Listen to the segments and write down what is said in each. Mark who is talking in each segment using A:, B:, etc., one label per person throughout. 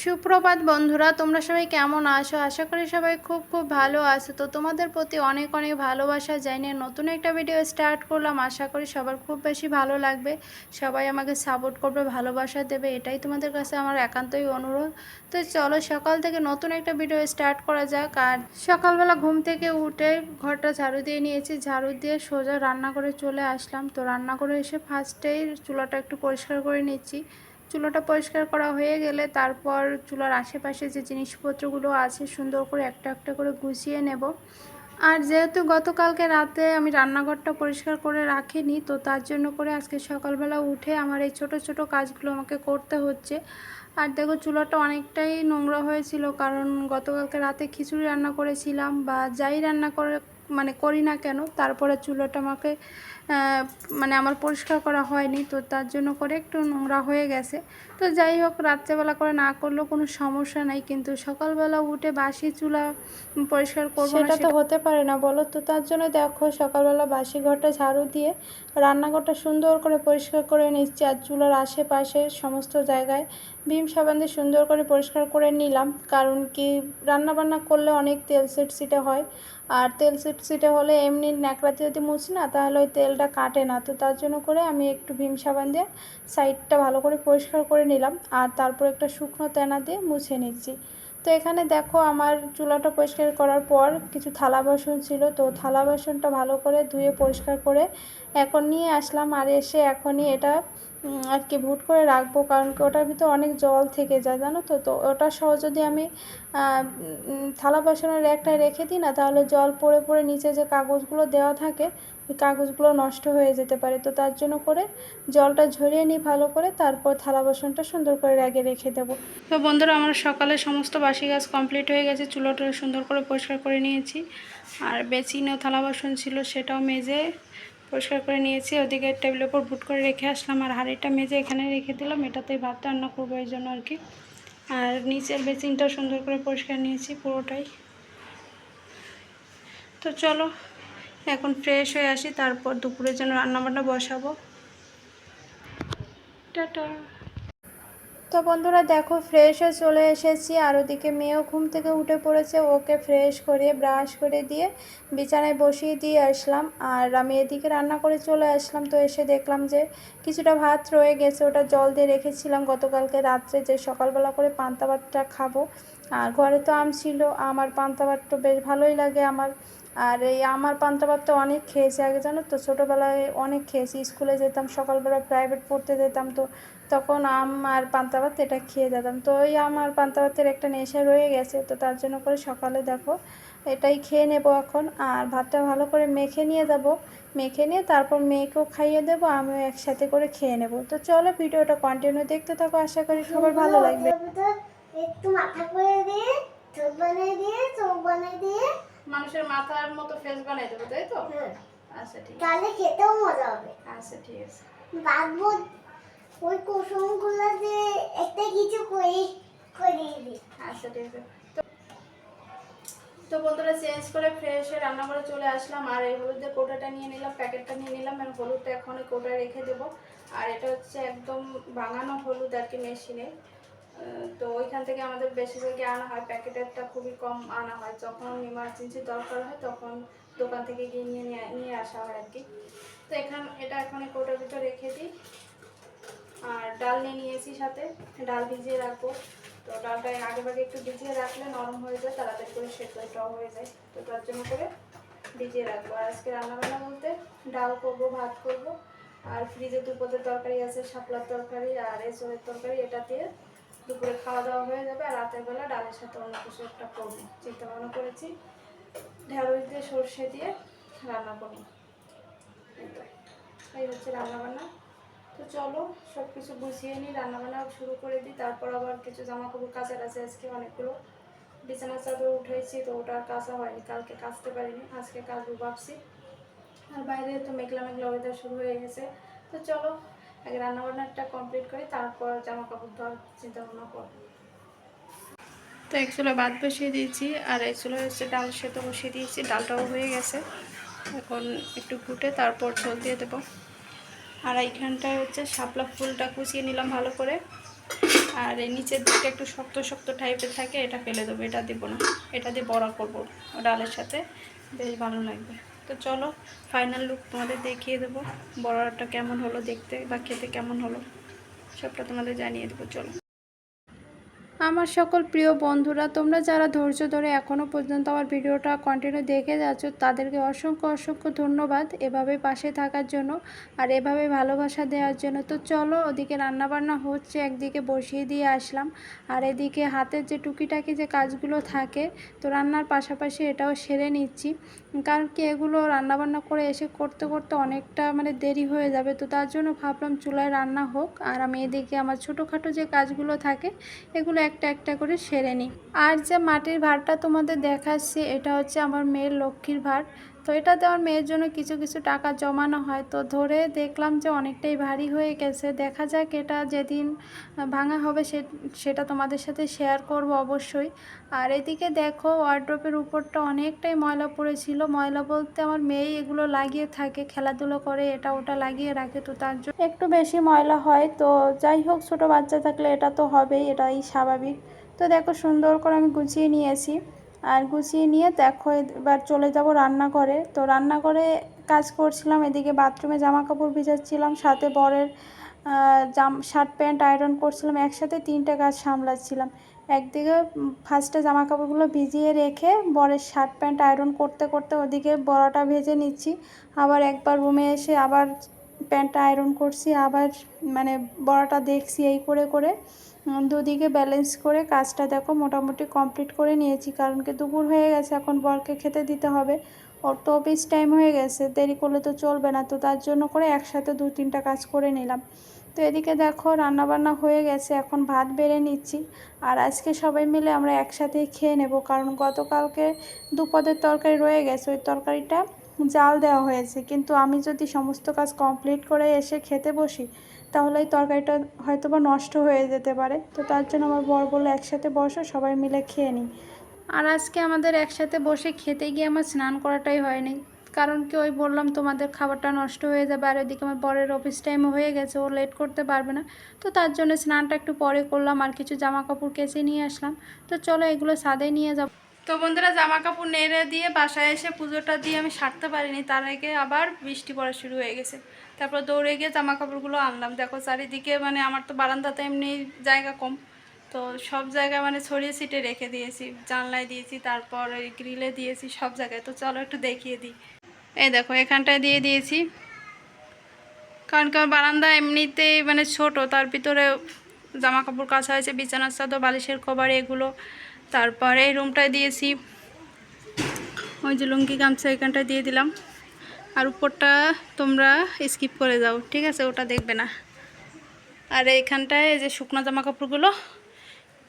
A: সুপ্রভাত বন্ধুরা, তোমরা সবাই কেমন আছো? আশা করি সবাই খুব খুব ভালো আছো। তো তোমাদের প্রতি অনেক অনেক ভালোবাসা জানিয়ে নতুন একটা ভিডিও স্টার্ট করলাম। আশা করি সবার খুব বেশি ভালো লাগবে, সবাই আমাকে সাপোর্ট করবে, ভালোবাসা দেবে, এটাই তোমাদের কাছে আমার একান্তই অনুরোধ। তো চলো সকাল থেকে নতুন একটা ভিডিও স্টার্ট করা যাক। আর সকালবেলা ঘুম থেকে উঠে ঘরটা ঝাড়ু দিয়ে নিয়েছি, ঝাড়ু দিয়ে সোজা রান্না করে চলে আসলাম। তো রান্না করে এসে ফার্স্টেই চুলাটা একটু পরিষ্কার করে নিচ্ছি। চুলাটা পরিষ্কার করা হয়ে গেলে তারপর চুলার আশেপাশে যে জিনিসপত্রগুলো আছে সুন্দর করে একটা একটা করে গুছিয়ে নেব। আর যেহেতু গতকালকে রাতে আমি রান্নাঘরটা পরিষ্কার করে রাখিনি, তো তার জন্য করে আজকে সকালবেলা উঠে আমার এই ছোট ছোট কাজগুলো আমাকে করতে হচ্ছে। আর দেখো চুলাটা অনেকটাই নোংরা হয়েছিল, কারণ গতকালকে রাতে খিচুড়ি রান্না করেছিলাম বা যাই রান্না করে করি না কেন, তারপরে চুলাটা আমাকে আমার পরিষ্কার করা হয়নি, তো তার জন্য করে একটু নোংরা হয়ে গেছে। তো যাই হোক, রাত্রেবেলা করে না করলেও কোনো সমস্যা নাই, কিন্তু সকালবেলা উঠে বাসি চুলা পরিষ্কার করবো না, সেটা তো হতে পারে না বলো। তো তার জন্য দেখো সকালবেলা বাসি ঘরটা ঝাড়ু দিয়ে রান্নাঘরটা সুন্দর করে পরিষ্কার করে নিচ্ছি। আর চুলার আশেপাশে সমস্ত জায়গায় ভীম সাবান দিয়ে সুন্দর করে পরিষ্কার করে নিলাম, কারণ কি রান্নাবান্না করলে অনেক তেল সিটে হয়। আর তেল সিটে হলে এমনি ন্যাকড়াতে যদি মুছি না, তাহলে ওই তেলটা কাটে না। তো তার জন্য করে আমি একটু ভীম সাবান দিয়ে সাইডটা ভালো করে পরিষ্কার করে নিলাম, আর তারপর একটা শুকনো তেনা দিয়ে মুছে নিচ্ছি। তো এখানে দেখো আমার চুলাটা পরিষ্কার করার পর কিছু থালা বাসন ছিল, তো থালা বাসনটা ভালো করে ধুয়ে পরিষ্কার করে এখন নিয়ে আসলাম। আর এসে এখনই এটা আর কি ভুট করে রাখবো, কারণ কি ওটার ভিতরে অনেক জল থেকে যায় জানো তো। তো ওটা সহ যদি আমি থালা বাসনের একটাই রেখে দিই না, তাহলে জল পড়ে পড়ে নিচে যে কাগজগুলো দেওয়া থাকে ওই কাগজগুলো নষ্ট হয়ে যেতে পারে। তো তার জন্য করে জলটা ঝরিয়ে নিই ভালো করে, তারপর থালা বাসনটা সুন্দর করে আগে রেখে দেবো। তো বন্ধুরা, আমার সকালে সমস্ত বাসি কাজ কমপ্লিট হয়ে গেছে, চুলোটা সুন্দর করে পরিষ্কার করে নিয়েছি। আর বেসিনও থালা বাসন ছিল সেটাও মেজে পরিষ্কার করে নিয়েছি। ওদিকে টেবিলের উপর বুট করে রেখে আসলাম, আর হাঁড়িটা মেজে এখানে রেখে দিলাম, এটাতেই ভাত রান্না করবো এই জন্য আর কি। আর নিচের বেসিনটাও সুন্দর করে পরিষ্কার নিয়েছি পুরোটাই। তো চলো এখন ফ্রেশ হয়ে আসি, তারপর দুপুরের জন্য রান্নাবান্না বসাবো। টাটা। তো বন্ধুরা দেখো ফ্রেশ হয়ে চলে এসেছি, আর ওদিকে মেয়েও ঘুম থেকে উঠে পড়েছে, ওকে ফ্রেশ করে ব্রাশ করে দিয়ে বিছানায় বসিয়ে দিয়ে আসলাম। আর আমি এদিকে রান্না করে চলে আসলাম। তো এসে দেখলাম যে কিছুটা ভাত রয়ে গেছে, ওটা জল দিয়ে রেখেছিলাম গতকালকে রাত্রে, যে সকালবেলা করে পান্তা ভাতটা খাবো। আর ঘরে তো আম ছিল, আমার পান্তা ভাত তো বেশ ভালোই লাগে আমার। আর এই আমার পান্তা ভাতটা অনেক খেয়েছি আগে জানো তো, ছোটোবেলায় অনেক খেয়েছি, স্কুলে যেতাম সকালবেলা প্রাইভেট পড়তে যেতাম, তো তখন আম আর পান্তা ভাত এটা খেয়ে যেতাম। তো ওই আম আর পান্তা ভাতের একটা নেশা রয়ে গেছে, তো তার জন্য করে সকালে দেখো এটাই খেয়ে নেব এখন। আর ভাতটা ভালো করে মেখে নিয়ে যাব, মেখে নিয়ে তারপর মেয়েকেও খাইয়ে দেবো, আমিও একসাথে করে খেয়ে নেব। তো চলো ভিডিওটা কন্টিনিউ দেখতে থাকো, আশা করি সবার ভালো লাগবে।
B: একটু মাথা করে দিয়ে চোখ বানিয়ে দিয়ে চোখ বানিয়ে দিয়ে
A: মানুষের মাথার মতো ফেস বানাই দেবো, তাই তো? আচ্ছা ঠিক আছে,
B: তাহলে খেতেও মজা হবে।
A: আচ্ছা ঠিক আছে।
B: বাঁধবো ওই কুসুমগুলো দিয়ে একটা কিছু করিয়ে দিই।
A: আচ্ছা ঠিক আছে। তো বন্ধুরা, চেঞ্জ করে ফ্রেশ হয়ে রান্না করে চলে আসলাম। আর এই হলুদের কৌটাটা নিয়ে নিলাম, প্যাকেটটা নিয়ে নিলাম, আর হলুদটা এখন ওই কৌটায় রেখে দেবো। আর এটা হচ্ছে একদম ভাঙানো হলুদ আর কি, মেশিনে। তো ওইখান থেকে আমাদের বেশিরভাগই আনা হয়, প্যাকেটেরটা খুবই কম আনা হয়, যখন ইমার্জেন্সি দরকার হয় তখন দোকান থেকে গিয়ে নিয়ে আসা হয় আর কি। তো এটা এখন এই কৌটার ভিতরে রেখে দিই। আর ডাল নিয়ে নিয়েছি সাথে, ডাল ভিজিয়ে রাখবো। তো ডালটা আগে ভাগে একটু ভিজিয়ে রাখলে নরম হয়ে যায়, তাড়াতাড়ি করে সেদ্ধটাও হয়ে যায়, তো তার জন্য করে ভিজিয়ে রাখবো। আর আজকে রান্নাবান্না বলতে ডাল করব, ভাত করব, আর ফ্রিজে দুপুরের তরকারি আছে, শাপলার তরকারি আর এসবের তরকারি, এটা দিয়ে দুপুরে খাওয়া দাওয়া হয়ে যাবে। আর রাতের বেলা ডালের সাথে অন্য কিছু একটা করবো চিন্তা ভাবনা করেছি, ঢেঁড়স দিয়ে সর্ষে দিয়ে রান্না করবো। এই হচ্ছে রান্নাবান্না। তো চলো সব কিছু গুছিয়ে নিই, রান্নাবান্না শুরু করে দিই। তারপর আবার কিছু জামা কাপড় কাচার আছে আজকে অনেকগুলো। বিছানার চাদর উঠেছি, তো ওটা কাচা হয়নি, কালকে কাচতে পারিনি, আজকে কাচবো ভাবছি। আর বাইরে তো মেঘলা মেঘলা ওয়েদার শুরু হয়ে গেছে। তো চলো আগে রান্নাবান্নাটা কমপ্লিট করি, তারপর জামা কাপড় ধোয়ার চিন্তা ভাবনা করবো। তো এক চুলো ভাত বসিয়ে দিয়েছি, আর এক চুলো হচ্ছে ডাল সেদ্ধ বসিয়ে দিয়েছি, ডালটাও হয়ে গেছে, এখন একটু ফুটে তারপর ঝোল দিয়ে দেবো। আর এইখানটায় হচ্ছে শাপলা ফুলটা কুচিয়ে নিলাম ভালো করে, আর এই নিচের দিকটা একটু শক্ত শক্ত টাইপের থাকে, এটা ফেলে দেবো, এটা দেবো না, এটা দিয়ে বড়া করবো ডালের সাথে, বেশ ভালো লাগবে। তো চলো ফাইনাল লুক তোমাদের দেখিয়ে দেবো, বড়াটা কেমন হলো দেখতে বা খেতে কেমন হলো সবটা তোমাদের জানিয়ে দেবো। চলো আমার সকল প্রিয় বন্ধুরা, তোমরা যারা ধৈর্য ধরে এখনও পর্যন্ত আমার ভিডিওটা কন্টিনিউ দেখে যাচ্ছ তাদেরকে অসংখ্য অসংখ্য ধন্যবাদ এভাবে পাশে থাকার জন্য আর এভাবে ভালোবাসা দেওয়ার জন্য। তো চলো ওদিকে রান্নাবান্না হচ্ছে, একদিকে বসিয়ে দিয়ে আসলাম আর এদিকে হাতের যে টুকিটাকি যে কাজগুলো থাকে তো রান্নার পাশাপাশি এটাও সেরে নিচ্ছি, কারণ কি এগুলো রান্নাবান্না করে এসে করতে করতে অনেকটা মানে দেরি হয়ে যাবে। তো তার জন্য ভাবলাম চুলায় রান্না হোক আর আমি এদিকে আমার ছোটোখাটো যে কাজগুলো থাকে এগুলো একটা একটা করে সেরে নিই। আর যে মাটির ভাঁড়টা তোমাদের দেখাচ্ছি এটা হচ্ছে আমার মেয়ের লক্ষ্মীর ভাঁড়। তো এটাতে আমার মেয়ের জন্য কিছু কিছু টাকা জমানো হয়, তো ধরে দেখলাম যে অনেকটাই ভারী হয়ে গেছে। দেখা যাক এটা যেদিন ভাঙা হবে সেটা তোমাদের সাথে শেয়ার করব অবশ্যই। আর এদিকে দেখো ওয়ার্ড্রপের উপরটা অনেকটাই ময়লা পড়েছিল, ময়লা বলতে আমার মেয়ে এগুলো লাগিয়ে থাকে, খেলাধুলো করে এটা ওটা লাগিয়ে রাখে, তো তার জন্য একটু বেশি ময়লা হয়। তো যাই হোক, ছোটো বাচ্চা থাকলে এটা তো হবেই, এটাই স্বাভাবিক। তো দেখো সুন্দর করে আমি গুছিয়ে নিয়েছি আর গুছিয়ে নিয়ে দেখো এবার চলে যাব রান্নাঘরে। তো রান্নাঘরে কাজ করছিলাম, এদিকে বাথরুমে জামা কাপড় ভিজাচ্ছিলাম, সাথে বরের শার্ট প্যান্ট আয়রন করছিলাম, একসাথে তিনটে কাজ সামলাচ্ছিলাম। একদিকে ফার্স্টে জামা কাপড়গুলো ভিজিয়ে রেখে বরের শার্ট প্যান্ট আয়রন করতে করতে ওদিকে বড়াটা ভেজে নিচ্ছি, আবার একবার রুমে এসে আবার প্যান্টটা আয়রন করছি, আবার মানে বড়াটা দেখছি, এই করে করে দুদিকে ব্যালেন্স করে কাজটা দেখো মোটামুটি কমপ্লিট করে নিয়েছি। কারণ কি দুপুর হয়ে গেছে, এখন বরকে খেতে দিতে হবে, ওর তো অফিস টাইম হয়ে গেছে, দেরি করলে তো চলবে না। তো তার জন্য করে একসাথে দু তিনটা কাজ করে নিলাম। তো এদিকে দেখো রান্নাবান্না হয়ে গেছে, এখন ভাত বেড়ে নিচ্ছি আর আজকে সবাই মিলে আমরা একসাথেই খেয়ে নেব। কারণ গতকালকে দুপদের তরকারি রয়ে গেছে, ওই তরকারিটা জাল দেওয়া হয়েছে, কিন্তু আমি যদি সমস্ত কাজ কমপ্লিট করে এসে খেতে বসি তাহলে এই তরকারিটা হয়তো বা নষ্ট হয়ে যেতে পারে। তো তার জন্য আমার বর বললো একসাথে বসো সবাই মিলে খেয়ে নিই। আর আজকে আমাদের একসাথে বসে খেতে গিয়ে আমার স্নান করাটাই হয়নি, কারণ কি ওই বললাম তোমাদের খাবারটা নষ্ট হয়ে যাবে আর ওইদিকে আমার বরের অফিস টাইমও হয়ে গেছে, ও লেট করতে পারবে না। তো তার জন্য স্নানটা একটু পরে করলাম আর কিছু জামা কাপড় কেচে নিয়ে আসলাম। তো চলো এগুলো ছাদে নিয়ে যাব। তো বন্ধুরা জামা কাপড় নেড়ে দিয়ে বাসায় এসে পুজোটা দিয়ে আমি সারতে পারিনি, তার আগে আবার বৃষ্টি পড়া শুরু হয়ে গেছে। তারপর দৌড়ে গিয়ে জামা কাপড়গুলো আনলাম। দেখো চারিদিকে মানে আমার তো বারান্দাতে এমনি জায়গা কম, তো সব জায়গায় মানে ছড়িয়ে ছিটে রেখে দিয়েছি, জানলায় দিয়েছি, তারপর ওই গ্রিলে দিয়েছি, সব জায়গায়। তো চলো একটু দেখিয়ে দিই। এই দেখো এখানটায় দিয়ে দিয়েছি, কারণ কি আমার বারান্দা এমনিতেই মানে ছোট, তার ভিতরে জামা কাপড় কাচা হয়েছে, বিছানার চাদর বালিশের কভার এগুলো। তারপরে এই রুমটায় দিয়েছি, ওই যে লুঙ্গি গামছা এখানটায় দিয়ে দিলাম। আর উপরটা তোমরা স্কিপ করে যাও, ঠিক আছে, ওটা দেখবে না। আর এইখানটায় এই যে শুকনো জামা কাপড়গুলো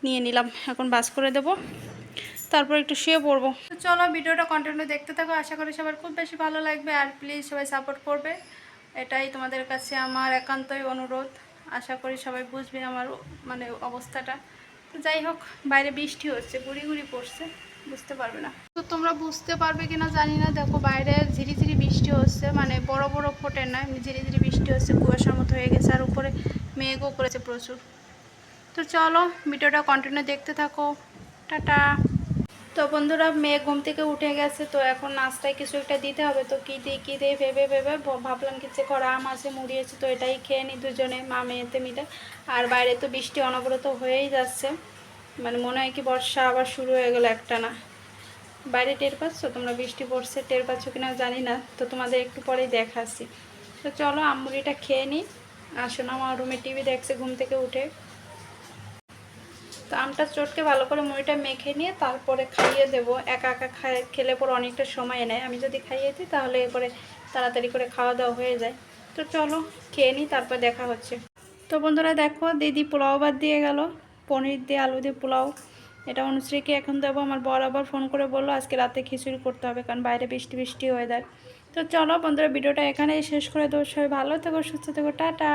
A: নিয়ে নিলাম, এখন বাস করে দেব, তারপর একটু শুয়ে পড়বো। তো চলো ভিডিওটা কন্টিনিউ দেখতে থাকো, আশা করি সবার খুব বেশি ভালো লাগবে আর প্লিজ সবাই সাপোর্ট করবে, এটাই তোমাদের কাছে আমার একান্তই অনুরোধ। আশা করি সবাই বুঝবে আমার মানে অবস্থাটা। তো যাই হোক, বাইরে বৃষ্টি হচ্ছে, গুড়ি গুড়ি পড়ছে, বুঝতে পারবে না। তো তোমরা বুঝতে পারবে কিনা জানি না, দেখো বাইরে ঝিরিঝিরি বৃষ্টি হচ্ছে, মানে বড় বড় ফোটে না, ঝিরিঝিরি বৃষ্টি হচ্ছে, কুয়াশার মতো হয়ে গেছে আর উপরে মেঘও করেছে প্রচুর। তো চলো ভিডিওটা কন্টিনিউ দেখতে থাকো, টাটা। তো বন্ধুরা মেয়ে ঘুম থেকে উঠে গেছে, তো এখন নাস্তায় কিছু একটা দিতে হবে। তো কী দিয়ে ভেবে ভেবে ভাবলাম কি যে ঘরে আম আছে মুড়ি আছে, তো এটাই খেয়ে নিই দুজনে মা মেয়েতে মিলে। আর বাইরে তো বৃষ্টি অনবরত হয়েই যাচ্ছে, মানে মনে হয় কি বর্ষা আবার শুরু হয়ে গেল একটা না। বাইরে টের পাচ্ছ তোমরা বৃষ্টি পড়ছে, টের পাচ্ছ কিনা জানি না, তো তোমাদের একটু পরেই দেখাচ্ছি। তো চলো আম মুড়িটা খেয়ে নিই। আসো না, আমার রুমে টিভি দেখছে ঘুম থেকে উঠে। তো আমটা চটকে ভালো করে মুড়িটা মেখে নিয়ে তারপরে খাইয়ে দেবো। একা একা খেলে পরে অনেকটা সময় নেয়, আমি যদি খাইয়ে দিই তাহলে এরপরে তাড়াতাড়ি করে খাওয়া দাওয়া হয়ে যায়। তো চলো খেয়ে নিই, তারপর দেখা হচ্ছে। তো বন্ধুরা দেখো দিদি পোলাও ভাত দিয়ে গেল, পনির দিয়ে আলু দিয়ে পোলাও, এটা অনুশ্রীকে এখন দেবো। আমার বর আবার ফোন করে বললো আজকে রাতে খিচুড়ি করতে হবে, কারণ বাইরে বৃষ্টি বৃষ্টি ওয়েদার। তো চলো বন্ধুরা ভিডিওটা এখানেই শেষ করে দেবো, সবাই ভালো থেকো সুস্থ থেকো, টাটা।